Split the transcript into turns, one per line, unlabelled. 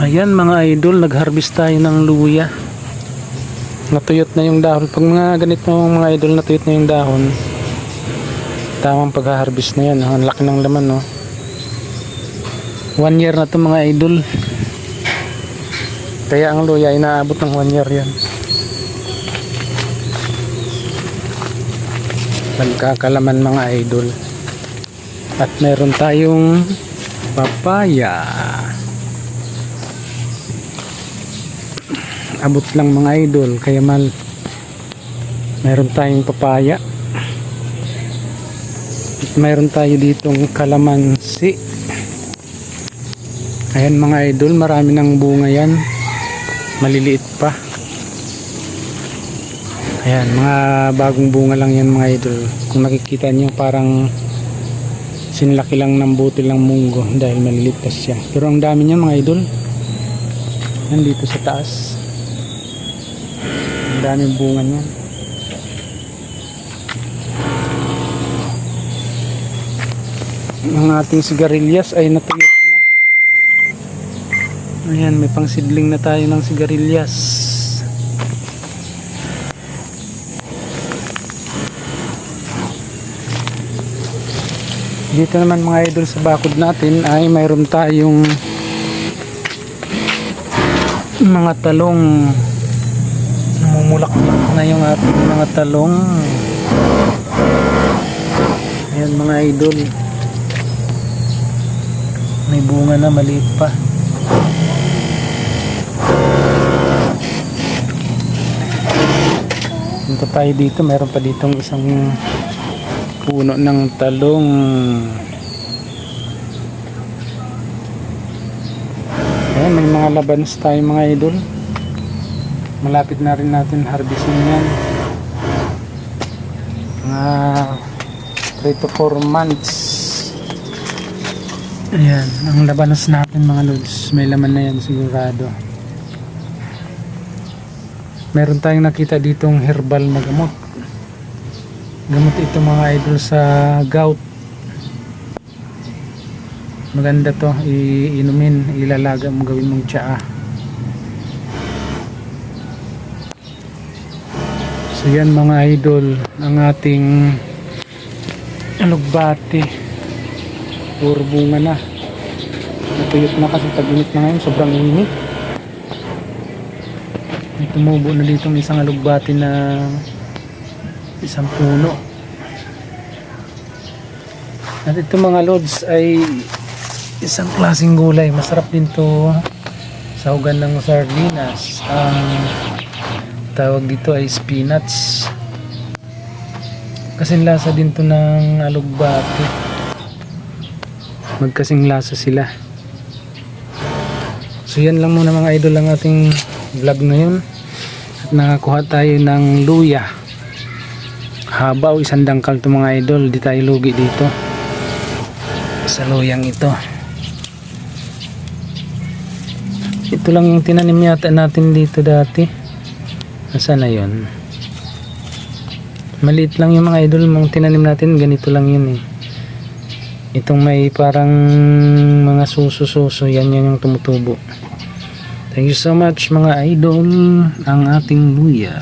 Ayan mga idol, nag-harvest tayo ng luya. Natuyot na yung dahon. Pag mga ganito mga idol, natuyot na yung dahon, tamang pag-harvest na yan. Ang laki ng laman, no? 1 year na to mga idol. Kaya ang luya ay naabot ng 1 year yan. Nagkakalaman mga idol. At meron tayong papaya. Abot lang mga idol, kaya meron tayong papaya. At meron tayo ditong kalamansi. Ayan mga idol, marami ng bunga yan. Maliliit pa. Ayan, mga bagong bunga lang yan mga idol. Kung nakikita nyo, parang sinlaki lang ng butil ng munggo dahil maliliit pa siya. Pero ang dami niya mga idol. Yan dito sa taas. Ang daming bunga niya. Ang ating sigarilyas ay natuyot na. Ayan, may pangsidling na tayo ng sigarilyas. Dito naman mga idol sa bakod natin ay mayroon tayong mga talong. Mumulaklak na yung ating mga talong. Ayan mga idol, may bunga na, maliit pa. Punta tayo dito, mayroon pa ditong isang puno ng talong. Ayan, may mga labanos tayo mga idol. Malapit na rin natin harvestin yan. Mga 3 to 4 months. Ayan, ang labanos natin mga lods. May laman na yan sigurado. Meron tayong nakita ditong herbal na gamot. Gamot ito mga idol sa gout. Maganda to, iinumin, ilalaga mo, gawin mong tsaa. So yan mga idol, ang ating alugbati. Puro bunga na. Natuyot na kasi tag-init na ngayon, sobrang init. May tumubo na dito ng isang alugbati na isang puno. At ito mga lods ay isang klaseng gulay. Masarap din to sa ugan ng sardinas. Ang tawag dito ay spinach. Kasing lasa din to ng alugbati. Magkasing lasa sila. So yan lang muna mga idol ang ating vlog ngayon. At nakakuha tayo ng luya. Haba o isang dangkal to mga idol. Di tayo lugi dito sa luyang ito. Ito lang yung tinanim yata natin dito dati. Nasaan na yun? Maliit lang yung mga idol. Mga tinanim natin, ganito lang yun eh. Itong may parang mga suso-suso, yan yung tumutubo. Thank you so much mga idol. Ang ating luya.